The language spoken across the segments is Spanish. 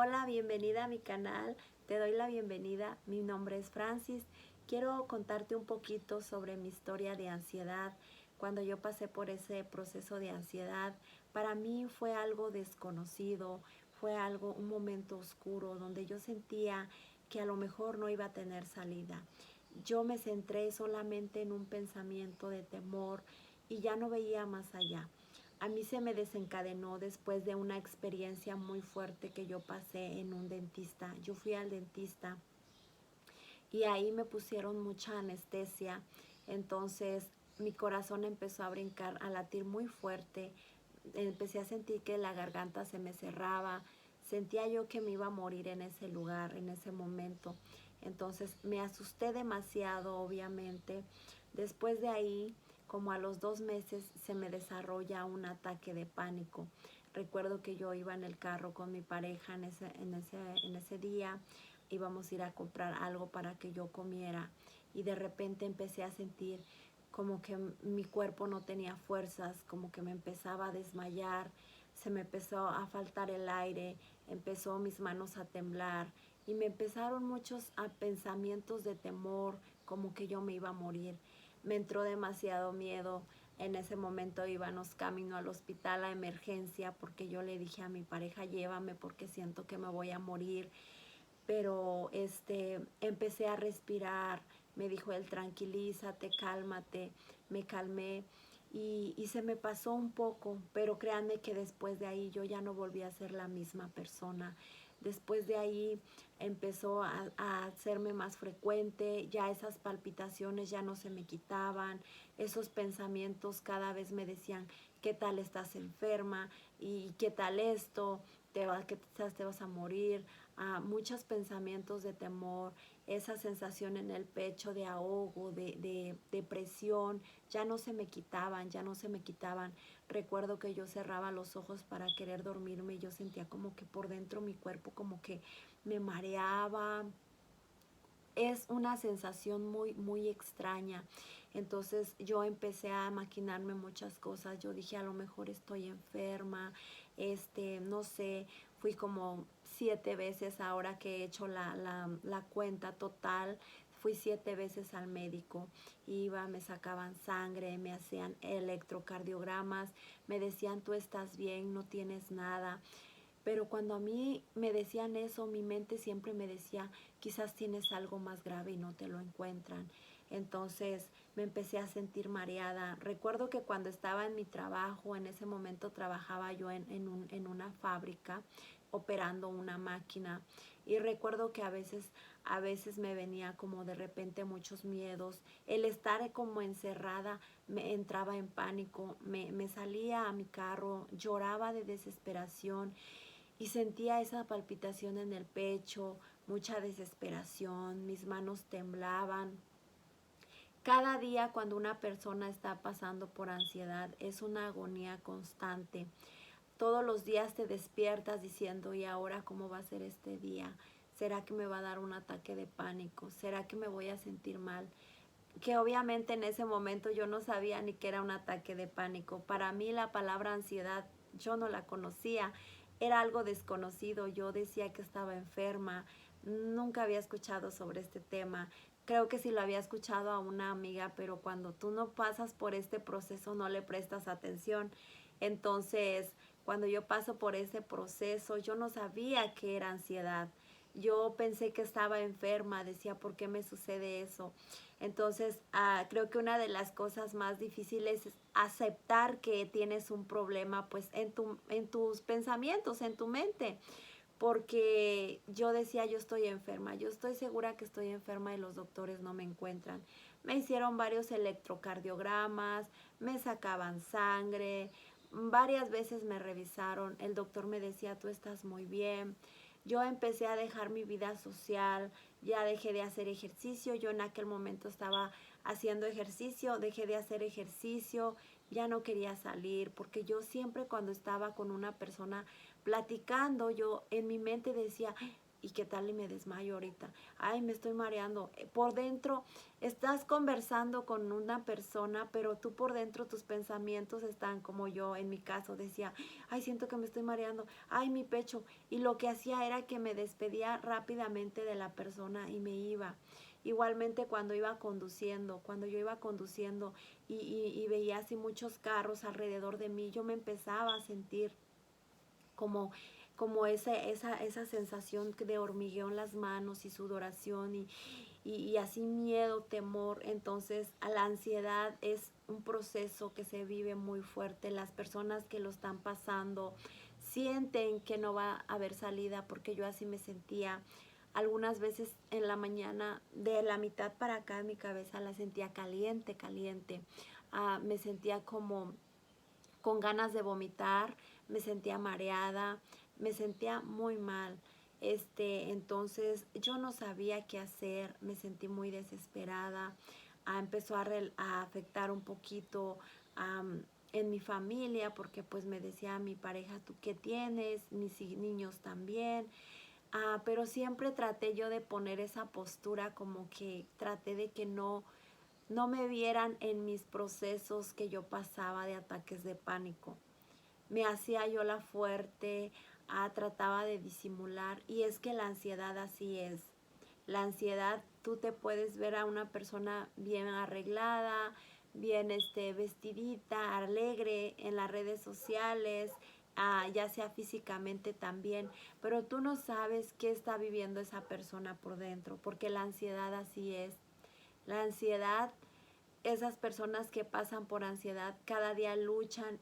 Hola, bienvenida a mi canal. Te doy la bienvenida. Mi nombre es Francis. Quiero contarte un poquito sobre mi historia de ansiedad. Cuando yo pasé por ese proceso de ansiedad, para mí fue algo desconocido, un momento oscuro donde yo sentía que a lo mejor no iba a tener salida. Yo me centré solamente en un pensamiento de temor y ya no veía más allá. A mí se me desencadenó después de una experiencia muy fuerte que yo pasé en un dentista. Yo fui al dentista y ahí me pusieron mucha anestesia. Entonces mi corazón empezó a brincar, a latir muy fuerte. Empecé a sentir que la garganta se me cerraba. Sentía yo que me iba a morir en ese lugar, en ese momento. Entonces me asusté demasiado, obviamente. Después de ahí, como a los 2 meses, se me desarrolla un ataque de pánico. Recuerdo que yo iba en el carro con mi pareja en ese día. Íbamos a ir a comprar algo para que yo comiera. Y de repente empecé a sentir como que mi cuerpo no tenía fuerzas, como que me empezaba a desmayar, se me empezó a faltar el aire, empezó mis manos a temblar y me empezaron muchos pensamientos de temor, como que yo me iba a morir. Me entró demasiado miedo. En ese momento íbamos camino al hospital a emergencia porque yo le dije a mi pareja, llévame porque siento que me voy a morir. Pero empecé a respirar, me dijo él, tranquilízate, cálmate. Me calmé y se me pasó un poco, pero créanme que después de ahí yo ya no volví a ser la misma persona. Después de ahí empezó a hacerme más frecuente, ya esas palpitaciones ya no se me quitaban, esos pensamientos cada vez me decían, ¿qué tal estás enferma? ¿Y qué tal esto? Quizás te vas a morir. Muchos pensamientos de temor, esa sensación en el pecho de ahogo, de depresión, ya no se me quitaban, ya no se me quitaban. Recuerdo que yo cerraba los ojos para querer dormirme y yo sentía como que por dentro mi cuerpo como que me mareaba. Es una sensación muy, muy extraña. Entonces yo empecé a maquinarme muchas cosas. Yo dije, a lo mejor estoy enferma, no sé, fui como 7 veces ahora que he hecho la cuenta total. Fui 7 veces al médico, iba, me sacaban sangre, me hacían electrocardiogramas, me decían, tú estás bien, no tienes nada. Pero cuando a mí me decían eso, mi mente siempre me decía, quizás tienes algo más grave y no te lo encuentran. Entonces me empecé a sentir mareada. Recuerdo que cuando estaba en mi trabajo, en ese momento trabajaba yo en una fábrica operando una máquina y recuerdo que a veces me venía como de repente muchos miedos. El estar como encerrada me entraba en pánico, me salía a mi carro, lloraba de desesperación y sentía esa palpitación en el pecho, mucha desesperación, mis manos temblaban. Cada día cuando una persona está pasando por ansiedad es una agonía constante. Todos los días te despiertas diciendo, ¿y ahora cómo va a ser este día? ¿Será que me va a dar un ataque de pánico? ¿Será que me voy a sentir mal? Que obviamente en ese momento yo no sabía ni que era un ataque de pánico. Para mí la palabra ansiedad yo no la conocía, era algo desconocido. Yo decía que estaba enferma, nunca había escuchado sobre este tema. Creo que sí lo había escuchado a una amiga, pero cuando tú no pasas por este proceso no le prestas atención. Entonces, cuando yo paso por ese proceso, yo no sabía que era ansiedad. Yo pensé que estaba enferma, decía, ¿por qué me sucede eso? Entonces, creo que una de las cosas más difíciles es aceptar que tienes un problema pues en tus pensamientos, en tu mente. Porque yo decía, yo estoy enferma, yo estoy segura que estoy enferma y los doctores no me encuentran. Me hicieron varios electrocardiogramas, me sacaban sangre, varias veces me revisaron, el doctor me decía, tú estás muy bien. Yo empecé a dejar mi vida social, ya dejé de hacer ejercicio. Yo en aquel momento estaba haciendo ejercicio, dejé de hacer ejercicio, ya no quería salir, porque yo siempre cuando estaba con una persona platicando, yo en mi mente decía, ¿y qué tal y me desmayo ahorita? Ay, me estoy mareando. Por dentro estás conversando con una persona, pero tú por dentro tus pensamientos están como yo en mi caso decía, ay, siento que me estoy mareando, ay, mi pecho. Y lo que hacía era que me despedía rápidamente de la persona y me iba. Igualmente cuando yo iba conduciendo y veía así muchos carros alrededor de mí, yo me empezaba a sentir como, como esa sensación de hormigueo en las manos y sudoración y así miedo, temor. Entonces la ansiedad es un proceso que se vive muy fuerte. Las personas que lo están pasando sienten que no va a haber salida, porque yo así me sentía. Algunas veces en la mañana, de la mitad para acá, mi cabeza la sentía caliente, caliente. Me sentía como con ganas de vomitar, me sentía mareada, me sentía muy mal. Entonces yo no sabía qué hacer, me sentí muy desesperada. Empezó a afectar un poquito en mi familia, porque pues me decía mi pareja, ¿tú qué tienes? Mis niños también. Pero siempre traté yo de poner esa postura, como que traté de que no me vieran en mis procesos que yo pasaba de ataques de pánico. Me hacía yo la fuerte, trataba de disimular, y es que la ansiedad así es. La ansiedad, tú te puedes ver a una persona bien arreglada, bien vestidita, alegre en las redes sociales, ya sea físicamente también, pero tú no sabes qué está viviendo esa persona por dentro, porque la ansiedad así es. La ansiedad, esas personas que pasan por ansiedad cada día luchan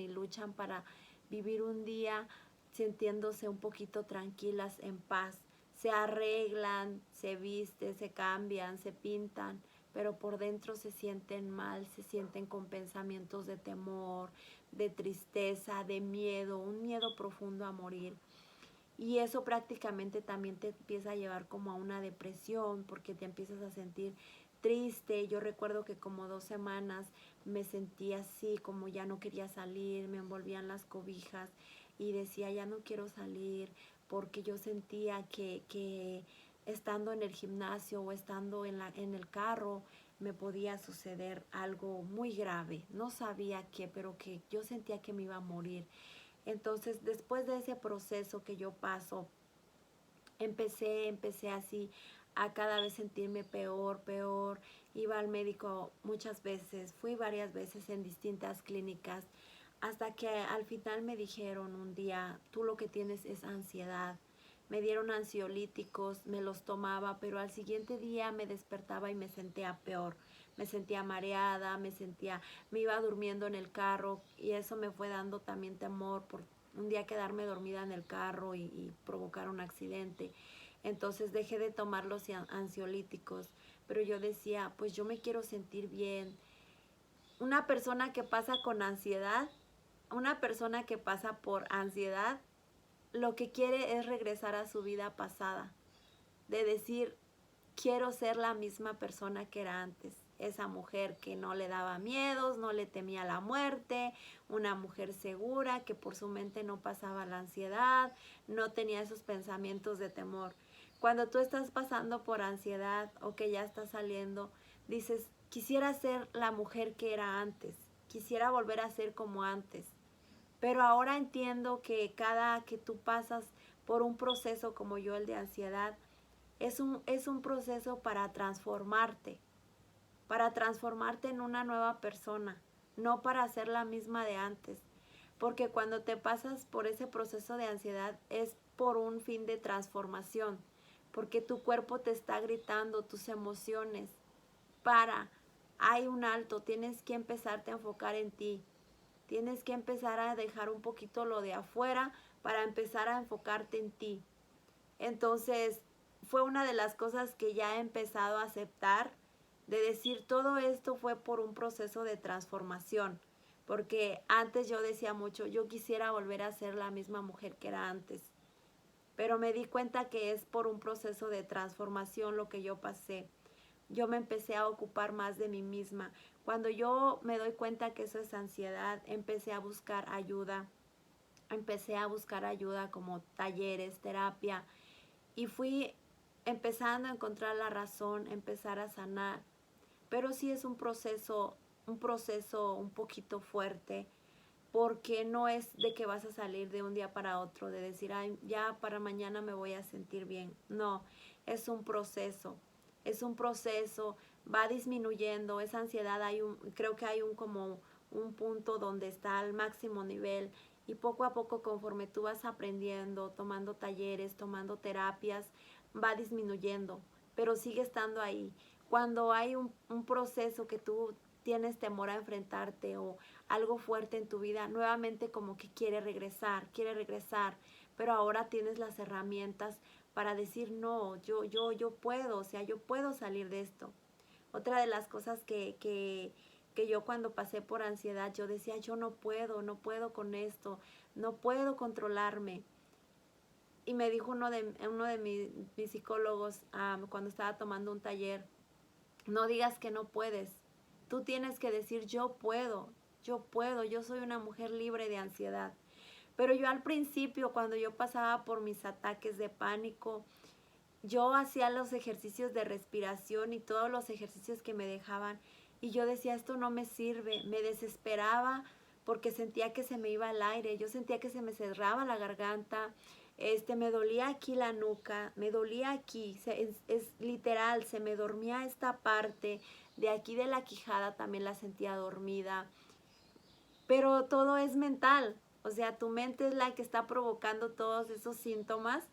y luchan para vivir un día sintiéndose un poquito tranquilas, en paz. Se arreglan, se visten, se cambian, se pintan, pero por dentro se sienten mal, se sienten con pensamientos de temor, de tristeza, de miedo, un miedo profundo a morir. Y eso prácticamente también te empieza a llevar como a una depresión, porque te empiezas a sentir triste. Yo recuerdo que como 2 semanas me sentía así, como ya no quería salir, me envolvían las cobijas y decía, ya no quiero salir, porque yo sentía que estando en el gimnasio o estando en el carro me podía suceder algo muy grave. No sabía qué, pero que yo sentía que me iba a morir. Entonces, después de ese proceso que yo paso, empecé así a cada vez sentirme peor, peor. Iba al médico muchas veces, fui varias veces en distintas clínicas, hasta que al final me dijeron un día, tú lo que tienes es ansiedad. Me dieron ansiolíticos, me los tomaba, pero al siguiente día me despertaba y me sentía peor. Me sentía mareada, me iba durmiendo en el carro, y eso me fue dando también temor por un día quedarme dormida en el carro y provocar un accidente. Entonces dejé de tomar los ansiolíticos, pero yo decía, pues yo me quiero sentir bien. Una persona que pasa con ansiedad, una persona que pasa por ansiedad, lo que quiere es regresar a su vida pasada, de decir, quiero ser la misma persona que era antes. Esa mujer que no le daba miedos, no le temía la muerte, una mujer segura que por su mente no pasaba la ansiedad, no tenía esos pensamientos de temor. Cuando tú estás pasando por ansiedad o que ya estás saliendo, dices, quisiera ser la mujer que era antes, quisiera volver a ser como antes. Pero ahora entiendo que cada que tú pasas por un proceso como yo, el de ansiedad, es un proceso para transformarte en una nueva persona, no para ser la misma de antes. Porque cuando te pasas por ese proceso de ansiedad es por un fin de transformación, porque tu cuerpo te está gritando, tus emociones, hay un alto, tienes que empezarte a enfocar en ti, tienes que empezar a dejar un poquito lo de afuera para empezar a enfocarte en ti. Entonces, fue una de las cosas que ya he empezado a aceptar, de decir, todo esto fue por un proceso de transformación, porque antes yo decía mucho, yo quisiera volver a ser la misma mujer que era antes, pero me di cuenta que es por un proceso de transformación lo que yo pasé. Yo me empecé a ocupar más de mí misma. Cuando yo me doy cuenta que eso es ansiedad, empecé a buscar ayuda. empecé a buscar ayuda como talleres, terapia, y fui empezando a encontrar la razón, empezar a sanar. Pero sí es un proceso un poquito fuerte, porque no es de que vas a salir de un día para otro, de decir, ay, ya para mañana me voy a sentir bien. No, es un proceso, va disminuyendo, esa ansiedad creo que hay como un punto donde está al máximo nivel, y poco a poco conforme tú vas aprendiendo, tomando talleres, tomando terapias, va disminuyendo, pero sigue estando ahí. Cuando hay un proceso que tú tienes temor a enfrentarte o algo fuerte en tu vida, nuevamente como que quiere regresar, pero ahora tienes las herramientas para decir, no, yo puedo, o sea, yo puedo salir de esto. Otra de las cosas que yo cuando pasé por ansiedad, yo decía, yo no puedo con esto, no puedo controlarme. Y me dijo uno de mis psicólogos, cuando estaba tomando un taller, no digas que no puedes, tú tienes que decir, yo puedo, yo soy una mujer libre de ansiedad. Pero yo al principio, cuando yo pasaba por mis ataques de pánico, yo hacía los ejercicios de respiración y todos los ejercicios que me dejaban, y yo decía, esto no me sirve, me desesperaba porque sentía que se me iba el aire, yo sentía que se me cerraba la garganta, me dolía aquí la nuca, me dolía aquí, es literal, se me dormía esta parte de aquí de la quijada, también la sentía dormida, pero todo es mental, o sea, tu mente es la que está provocando todos esos síntomas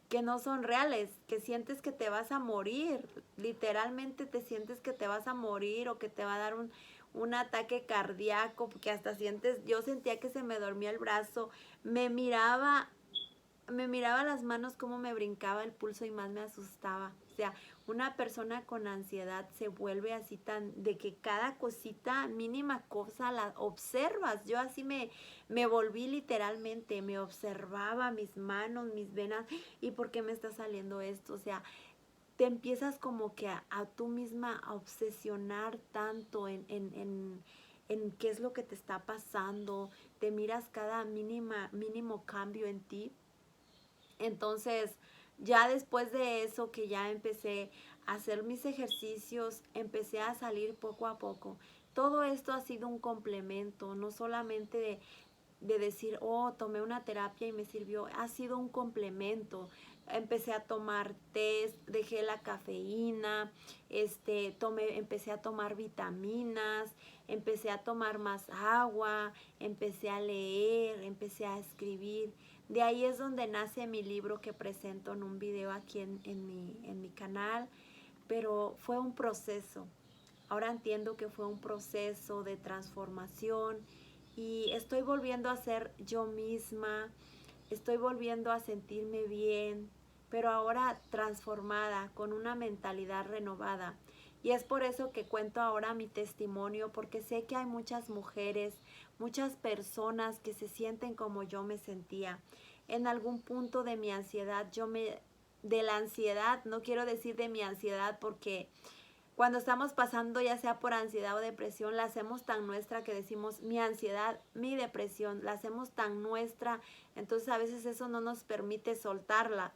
que no son reales, que sientes que te vas a morir, literalmente te sientes que te vas a morir o que te va a dar un ataque cardíaco, porque hasta sientes, yo sentía que se me dormía el brazo, me miraba las manos como me brincaba el pulso y más me asustaba. O sea, una persona con ansiedad se vuelve así tan de que cada cosita, mínima cosa la observas. Yo así me volví literalmente, me observaba mis manos, mis venas, ¿y por qué me está saliendo esto? O sea, te empiezas como que a tú misma a obsesionar tanto en qué es lo que te está pasando, te miras cada mínimo cambio en ti. Entonces, ya después de eso que ya empecé a hacer mis ejercicios, empecé a salir poco a poco. Todo esto ha sido un complemento, no solamente de decir, oh, tomé una terapia y me sirvió, ha sido un complemento. Empecé a tomar test, dejé la cafeína, empecé a tomar vitaminas, empecé a tomar más agua, empecé a leer, empecé a escribir. De ahí es donde nace mi libro que presento en un video aquí en mi canal, pero fue un proceso. Ahora entiendo que fue un proceso de transformación y estoy volviendo a ser yo misma, estoy volviendo a sentirme bien, pero ahora transformada, con una mentalidad renovada. Y es por eso que cuento ahora mi testimonio, porque sé que hay muchas mujeres, muchas personas que se sienten como yo me sentía. En algún punto de mi ansiedad, de la ansiedad, no quiero decir de mi ansiedad porque cuando estamos pasando ya sea por ansiedad o depresión, la hacemos tan nuestra que decimos mi ansiedad, mi depresión, la hacemos tan nuestra, entonces a veces eso no nos permite soltarla.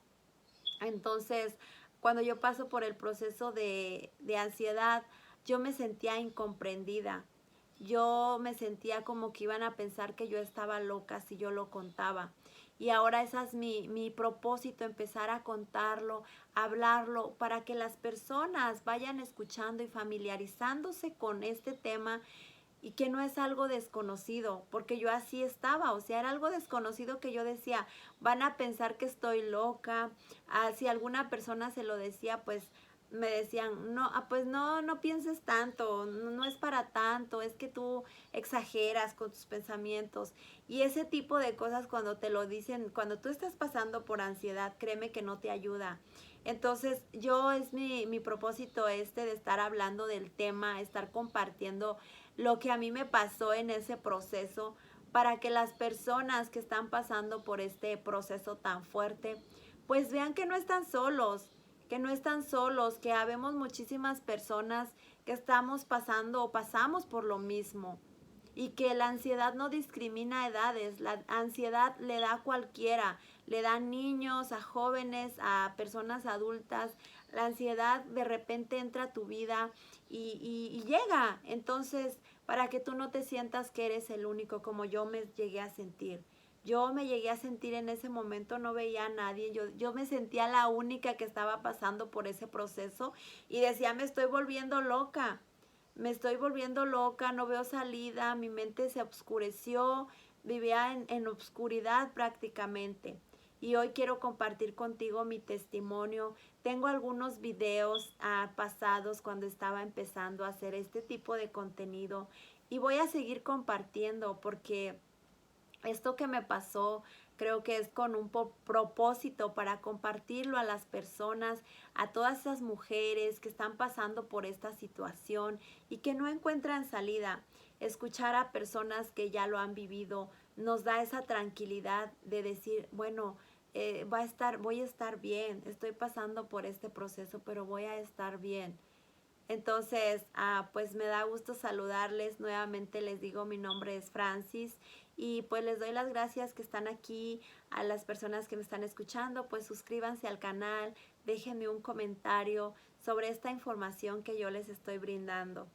Entonces, cuando yo paso por el proceso de ansiedad, yo me sentía incomprendida. Yo me sentía como que iban a pensar que yo estaba loca si yo lo contaba. Y ahora ese es mi propósito, empezar a contarlo, hablarlo, para que las personas vayan escuchando y familiarizándose con este tema y que no es algo desconocido, porque yo así estaba, o sea, era algo desconocido que yo decía, van a pensar que estoy loca, si alguna persona se lo decía, pues me decían, no, pues no pienses tanto, no es para tanto, es que tú exageras con tus pensamientos. Y ese tipo de cosas cuando te lo dicen, cuando tú estás pasando por ansiedad, créeme que no te ayuda. Entonces yo es mi propósito de estar hablando del tema, estar compartiendo lo que a mí me pasó en ese proceso, para que las personas que están pasando por este proceso tan fuerte, pues vean que no están solos, que no están solos, que habemos muchísimas personas que estamos pasando o pasamos por lo mismo. y que la ansiedad no discrimina edades, la ansiedad le da a cualquiera, le da a niños, a jóvenes, a personas adultas. La ansiedad de repente entra a tu vida y llega. Entonces, para que tú no te sientas que eres el único, como yo me llegué a sentir. Yo me llegué a sentir en ese momento, no veía a nadie, yo me sentía la única que estaba pasando por ese proceso y decía, me estoy volviendo loca, no veo salida, mi mente se oscureció, vivía en obscuridad prácticamente. Y hoy quiero compartir contigo mi testimonio. Tengo algunos videos pasados cuando estaba empezando a hacer este tipo de contenido y voy a seguir compartiendo porque esto que me pasó creo que es con un propósito para compartirlo a las personas, a todas esas mujeres que están pasando por esta situación y que no encuentran salida. Escuchar a personas que ya lo han vivido nos da esa tranquilidad de decir, bueno, voy a estar bien, estoy pasando por este proceso, pero voy a estar bien. Entonces, pues me da gusto saludarles. Nuevamente les digo, mi nombre es Francis y pues les doy las gracias que están aquí. A las personas que me están escuchando, pues suscríbanse al canal, déjenme un comentario sobre esta información que yo les estoy brindando.